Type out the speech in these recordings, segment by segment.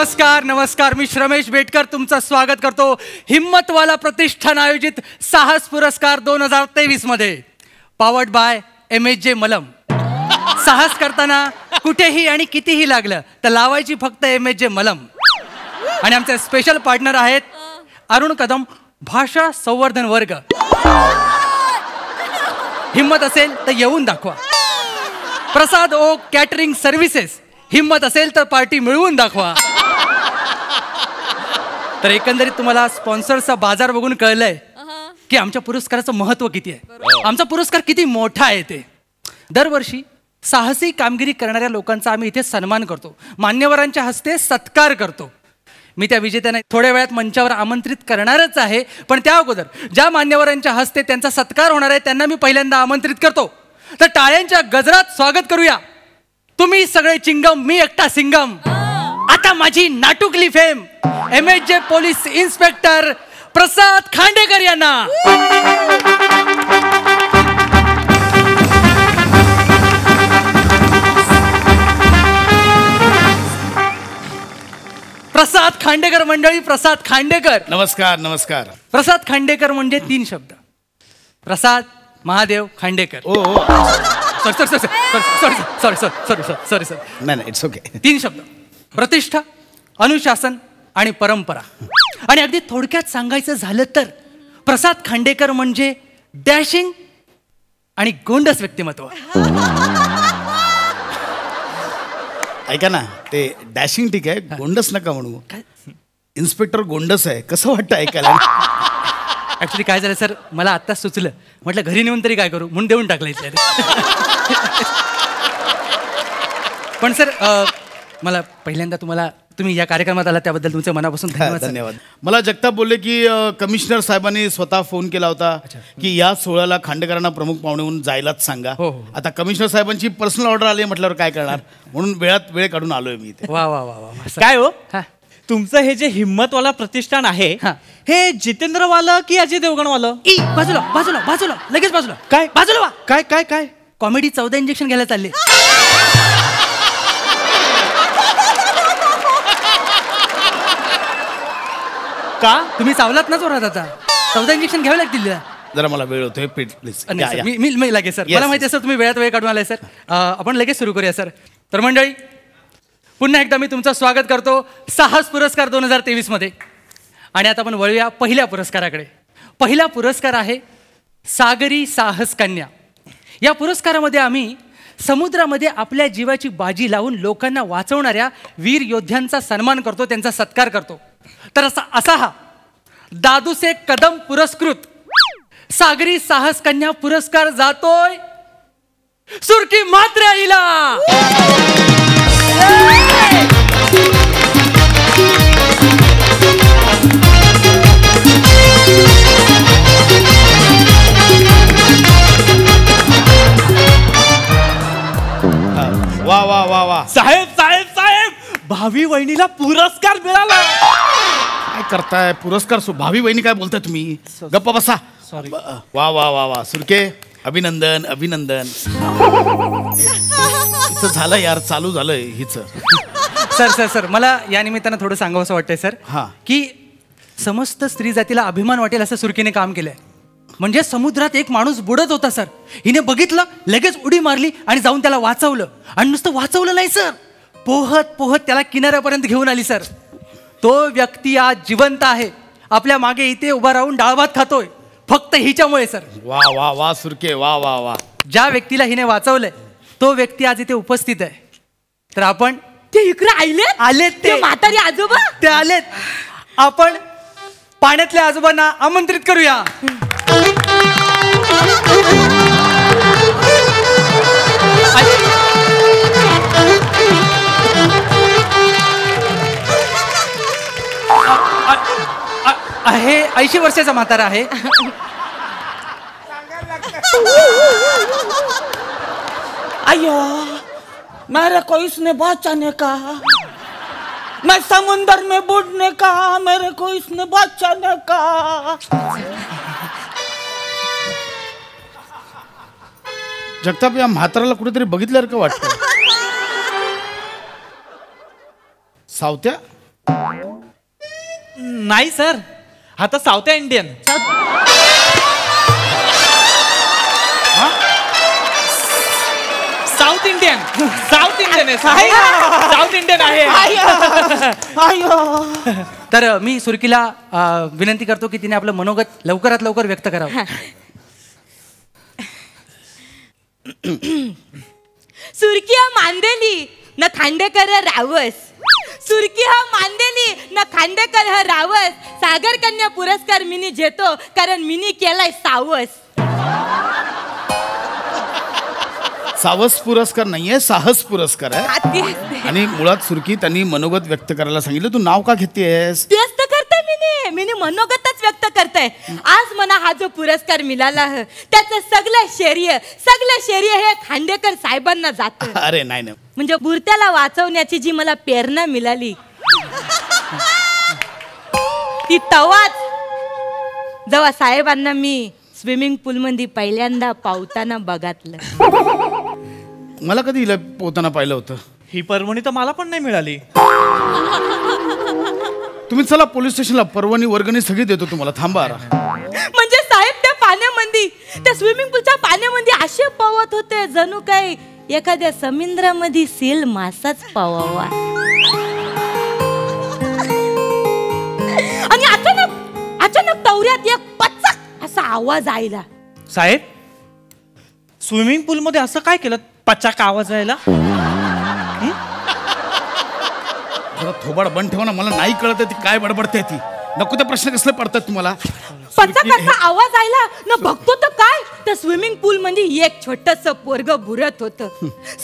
नमस्कार नमस्कार, मी श्रमेश बेटकर तुमचं स्वागत करतो हिम्मतवाला प्रतिष्ठान आयोजित साहस पुरस्कार 2023 मध्ये. पावर्ड बाय MHJ मलम. साहस करताना कुठेही आणि कितीही लागलं तर लावायची फक्त MHJ मलम. आणि आमचे स्पेशल पार्टनर आहेत अरुण कदम, भाषा संवर्धन वर्ग. हिम्मत असेल तर येऊन दाखवा. प्रसाद ओक कॅटरिंग सर्व्हिसेस, हिम्मत असेल तर पार्टी मिळवून दाखवा. तर एकंदरीत तुम्हाला स्पॉन्सरचा बाजार बघून कळलंय की आमच्या पुरस्काराचं महत्व किती आहे, आमचा पुरस्कार किती मोठा आहे. ते दरवर्षी साहसी कामगिरी करणाऱ्या लोकांचा आम्ही इथे सन्मान करतो, मान्यवरांच्या हस्ते सत्कार करतो. मी त्या विजेत्यांना थोड्या वेळात मंचावर आमंत्रित करणारच आहे, पण त्या अगोदर ज्या मान्यवरांच्या हस्ते त्यांचा सत्कार होणार आहे त्यांना मी पहिल्यांदा आमंत्रित करतो. तर टाळ्यांच्या गजरात स्वागत करूया. तुम्ही सगळे चिंगम, मी एकटा सिंगम. आता माझी नाटुकली फेम MHJ पोलीस इन्स्पेक्टर प्रसाद खांडेकर यांना. प्रसाद खांडेकर मंडळी, प्रसाद खांडेकर. नमस्कार नमस्कार. प्रसाद खांडेकर म्हणजे 3 शब्द: प्रसाद, महादेव, खांडेकर. सॉरी. नाही इट्स ओके. 3 शब्द: प्रतिष्ठा, अनुशासन आणि परंपरा. आणि अगदी थोडक्यात सांगायचं झालं तर प्रसाद खांडेकर म्हणजे डॅशिंग आणि गोंडस व्यक्तिमत्व. ऐका ना, ते डॅशिंग ठीक आहे, गोंडस नका म्हणू. इन्स्पेक्टर गोंडस आहे, कसं वाटतं ऐकायला? ऍक्च्युली काय झालं सर, मला आत्ताच सुचलं, म्हटलं घरी नेऊन तरी काय करू म्हणून देऊन टाकलं इथल्या. पण सर मला पहिल्यांदा तुम्ही या कार्यक्रमात आला त्याबद्दल तुमच्या मनापासून धन्यवाद. मला जगताप बोलले की कमिशनर साहेबांनी स्वतः फोन केला होता की या सोहळ्याला खांडेकरांना प्रमुख पाहुणे म्हणून जायलाच सांगा. आता कमिशनर साहेबांची पर्सनल ऑर्डर आली म्हटल्यावर काय करणार, म्हणून वेळात वेळ काढून आलोय मी इथे. वा वा वा वा. काय हो, तुमचं हे जे हिम्मतवाला प्रतिष्ठान आहे हे जितेंद्रवालं की अजय देवगणवालं? बाजूला बाजूला बाजूला, लगेच बाजूला. काय बाजूला वा. काय काय काय कॉमेडी 14 इंजेक्शन घ्यायला चालले. का तुम्ही चावलात ना जोरात, आता 14 इंजेक्शन घ्यावे लागतील. जरा मला वेळ होतोय प्लीज. मी लगेच सर, मला माहिती आहे सर तुम्ही वेळात वेळ काढून आलाय सर. आपण लगेच सुरू करूया सर. तर मंडळी, पुन्हा एकदा मी तुमचं स्वागत करतो साहस पुरस्कार 2023 मध्ये. आणि आता आपण वळूया पहिल्या पुरस्काराकडे. पहिला पुरस्कार आहे सागरी साहस कन्या. या पुरस्कारामध्ये आम्ही समुद्रामध्ये आपल्या जीवाची बाजी लावून लोकांना वाचवणाऱ्या वीर योद्ध्यांचा सन्मान करतो, त्यांचा सत्कार करतो. तर असा हा दादूसे कदम पुरस्कृत सागरी साहस कन्या पुरस्कार जातोय सुरकी मात्रे आईला. वा वा वा वा. साहेब साहेब साहेब, भावी वहिनीला पुरस्कार मिळाला. काय करताय? पुरस्कार भावी बहिणी काय बोलताय तुम्ही? गप्पा बसा. सॉरी. वा वा वा वा. सुरके, अभिनंदन अभिनंदन. हिचं झालं यार, चालू झालंय हिचं. सर सर सर मला या निमित्तानं थोडं सांगावं असं वाटतंय सर की समस्त स्त्री जातीला अभिमान वाटेल असं सुरकीने काम केलंय. म्हणजे समुद्रात एक माणूस बुडत होता सर, हिने बघितलं, लगेच उडी मारली आणि जाऊन त्याला वाचवलं. आणि नुसतं वाचवलं नाही सर, पोहत पोहत त्याला किनाऱ्यापर्यंत घेऊन आली सर. तो व्यक्ती आज जिवंत आहे, आपल्या मागे इथे उभा राहून डाळ भात खातोय फक्त हिच्यामुळे सर. वा वा वा सुरके, वा वा वा. ज्या व्यक्तीला हिने वाचवलंय तो व्यक्ती आज इथे उपस्थित आहे. तर आपण ते इकडे आलेत ते म्हातारी आजोबा ते आलेत. आपण पाण्यातल्या आजोबांना आमंत्रित करूया. आहे 80 वर्षाचा म्हातारा आहे. अयो, मेरे को इसने बचाने का, मैं समुंदर में बुड़ने का, मेरे को इसने बचाने का. जगताप, या म्हाताराला कुठेतरी बघितल्यासारखं वाटतं. सावत्या, नाही सर, हा तर साऊथ इंडियन. साऊथ इंडियन आहे. साऊथ इंडियन आहे. तर मी सुरकीला विनंती करतो की तिने आपलं मनोगत लवकरात लवकर व्यक्त करावं. सुरकी हा मांदेली न खांडेकर रावस. सुरकी हा मांदेली न खांडेकर हा रावस. सागर कन्या पुरस्कार मिनी घेतो कारण मिनी केलाय सावस. सावस पुरस्कार नाहीये, साहस पुरस्कार आहे. आणि मुळात सुरकी त्यांनी मनोगत व्यक्त करायला सांगितलं. तू नाव का घेतेस? तेच तर करताय मिनी मनोगतच व्यक्त करताय. आज मला हा जो पुरस्कार मिळाला त्याचं सगळं श्रेय हे खांडेकर साहेबांना जात. अरे नाही नाही, म्हणजे बुरत्याला वाचवण्याची जी मला प्रेरणा मिळाली ती तवाच जेव्हा साहेबांना मी स्विमिंग पूल मध्ये पहिल्यांदा पावताना बघितलं. मला कधी हिला पोहताना पाहिलं होतं? ही पर्वणी तर मला पण नाही मिळाली. तुम्ही चला पोलीस स्टेशनला, परवानी वर्गणी सगळी देतो तुम्हाला. थांबा. म्हणजे साहेब त्या पाण्यामध्ये, त्या स्विमिंग पूलच्या पाण्यामध्ये असे पवत होते जणू काही एखाद्या समुद्रामध्ये सील मासाच पवावा. आणि अचानक तवऱ्यात एक पचक असा आवाज आला. साहेब, स्विमिंग पूल मध्ये असं काय केलं पचाक आवाज यायला? जरा थोबाड बंद ठेवा ना, मला नाही कळत ती काय बडबडते ती. नको ते प्रश्न कसले पडतात तुम्हाला? पचक असा आवाज आला न, बघतो तर काय त्या स्विमिंग पूल मध्ये एक छोटस पोरग बुरत होत.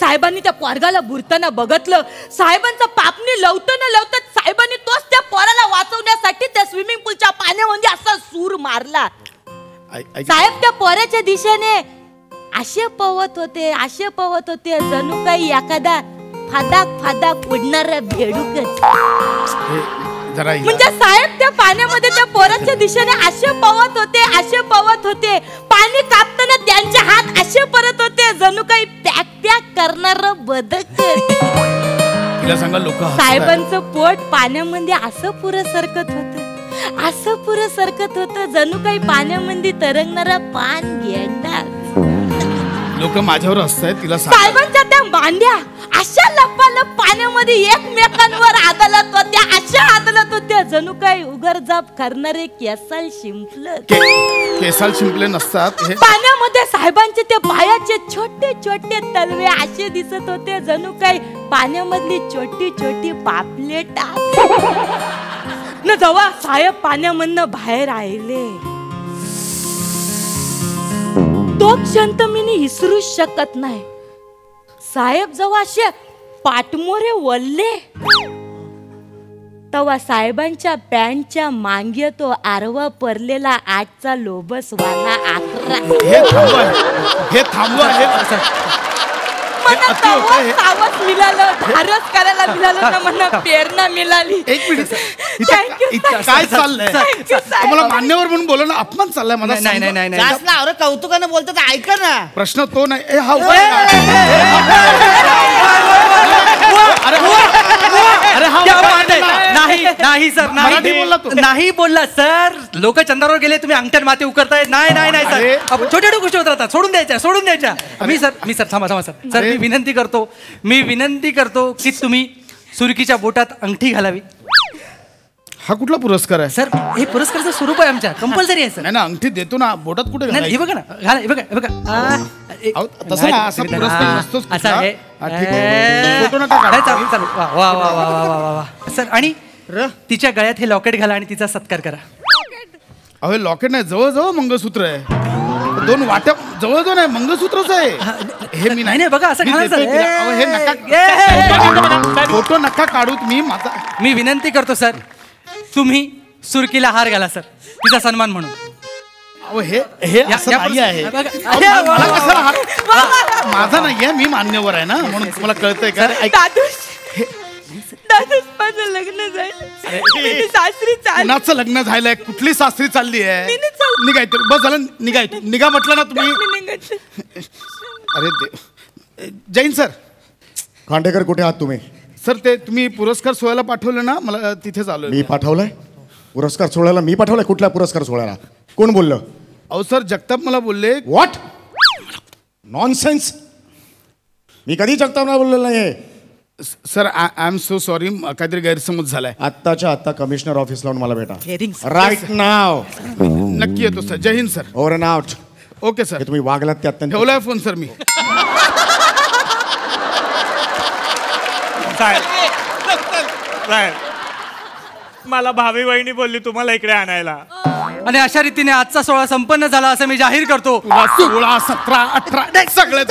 साहेबांनी त्या पोरगाला बुरताना बघितलं. साहेबांचं पापणी लवतं साहेबांनी तोच त्या पोराला वाचवण्यासाठी त्या स्विमिंग पूलच्या पाण्यामध्ये असा सूर मारला. साहेब त्या पोराच्या दिशेने असे पवत होते जणू काही एखादा फादाक उडणारा बेडूकच. म्हणजे साहेब त्या पाण्यामध्ये त्या पोराच्या दिशेने असे पवत होते. पाणी कापताना त्यांचे हात असे परत होते जणू काही पॅक करणार बदक. तिला सांगा, लोक साहेबांचं पोट पाण्यामध्ये असं पुरं सरकत होतं जणू काही पाण्यामध्ये तरंगणारा पान गेंडा. लोक माझ्यावर हसतायत. तिला साहेबांच्या त्या मांड्या अशा लपालप पाण्यामध्ये एकमेकांवर आदलत होत्या जणू काही उघडझाप करणारे केसाल शिंपले नसतात. पाण्यामध्ये साहेबांचे ते पायाचे छोटे छोटे तलवे असे दिसत होते जणू काही पाण्यामधली छोटी पापलेट. न जेव्हा साहेब पाण्यामधनं बाहेर आले तो क्षण तर मी विसरू शकत नाही. साहेब जेव्हा असे पाठमोरे वळले तेव्हा साहेबांच्या पॅन्टच्या मागे तो आरवा परलेला 8चा लोबस वाला 11. हे थांबवा. सावध मिळालं, धाडस करायला मिळालं ना, मला प्रेरणा मिळाली. एक मिनिट, काय चाललंय? मला मान्यवर म्हणून बोला ना, अपमान चाललाय मला. नाही, अरे कौतुकानं बोलतो तर ऐका ना. प्रश्न तो नाही. नाही सर, नाही बोलला सर. लोक चंद्रावर गेले, तुम्ही अंगठ्यात माती उकरताय. नाही सर, छोट्या गोष्टी होत राहतात. सोडून द्यायच्या. मी सर थांबा सर, मी विनंती करतो की तुम्ही सुरकीच्या बोटात अंगठी घालावी. हा कुठला पुरस्कार आहे सर? हे पुरस्कारचं स्वरूप आहे आमच्या, कंपल्सरी आहे सर. नाही ना, अंगठी देतो ना, बोटात कुठे? हे बघा ना, बघा तसं ना, असा पुरस्कार नसतोच. असा आहे. सर, आणि तिच्या गळ्यात हे लॉकेट घाला आणि तिचा सत्कार करा. अहो, लॉकेट नाही, जवळ मंगळसूत्र आहे. 2 वाट्या जवळ नाही, मंगळसूत्रच आहे हे. मी नाही बघा असं हे नका, फोटो नका काढू तुम्ही. मी विनंती करतो सर, तुम्ही सुरकीला हार घाला सर, तिचा सन्मान म्हणून. हे असं नाही आहे. माझा नाहीये, मी मान्यवर आहे ना, म्हणून तुम्हाला कळतंय का? माझं लग्न झालं, सासरी कुणाचं लग्न झालंय? कुठली सासरी चालली आहे? निघाय बस झालं, निघा म्हटलं ना तुम्ही. अरे जैन सर. खांडेकर कुठे आहात तुम्ही? सर ते तुम्ही पुरस्कार सोहळ्याला पाठवलं ना, मला तिथेच आलोय. मी पाठवलंय पुरस्कार सोहळ्याला? मी पाठवलंय? कुठल्या पुरस्कार सोहळ्याला? कोण बोललं? अहो सर, जगताप मला बोलले. What nonsense? मी कधी जगतापला बोललेलं नाही. Sir I am so sorry, काहीतरी गैरसमज झालाय. आत्ताच्या आत्ता कमिशनर ऑफिस लावून मला भेटा. Hearing, sir. Right now. नक्की येतो सर. जय Hind sir. Over and out. Okay sir. तुम्ही वागलात ते अत्यंत. ठेवलाय फोन सर मी. मला भावी वहिनी बोलली तुम्हाला इकडे आणायला. आणि अशा रीतीने आजचा सोहळा संपन्न झाला असं मी जाहीर करतो. 16, 17, 18 सगळे